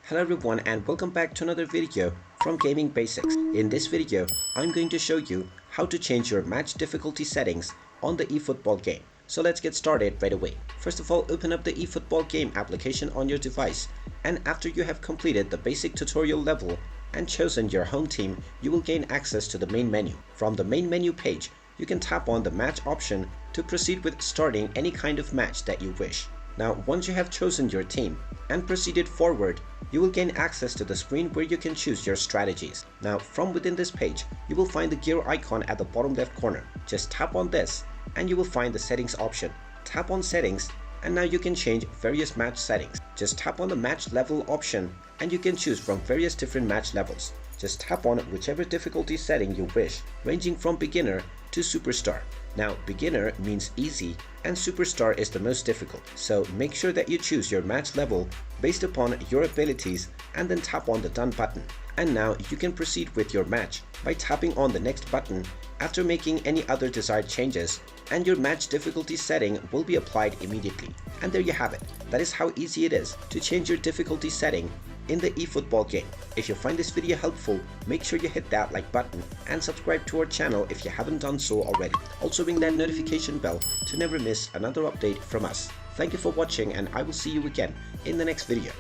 Hello everyone and welcome back to another video from Gaming Basics. In this video, I'm going to show you how to change your match difficulty settings on the eFootball game. So let's get started right away. First of all, open up the eFootball game application on your device, and after you have completed the basic tutorial level and chosen your home team, you will gain access to the main menu. From the main menu page, you can tap on the match option to proceed with starting any kind of match that you wish. Now, once you have chosen your team and proceeded forward, you will gain access to the screen where you can choose your strategies. Now, from within this page, you will find the gear icon at the bottom left corner. Just tap on this and you will find the settings option. Tap on settings and now you can change various match settings. Just tap on the match level option and you can choose from various different match levels. Just tap on whichever difficulty setting you wish, ranging from beginner to superstar. Now, beginner means easy and superstar is the most difficult, so make sure that you choose your match level based upon your abilities and then tap on the done button. And now you can proceed with your match by tapping on the next button after making any other desired changes, and your match difficulty setting will be applied immediately. And there you have it. That is how easy it is to change your difficulty setting in the eFootball game. If you find this video helpful, make sure you hit that like button and subscribe to our channel if you haven't done so already. Also ring that notification bell to never miss another update from us. Thank you for watching and I will see you again in the next video.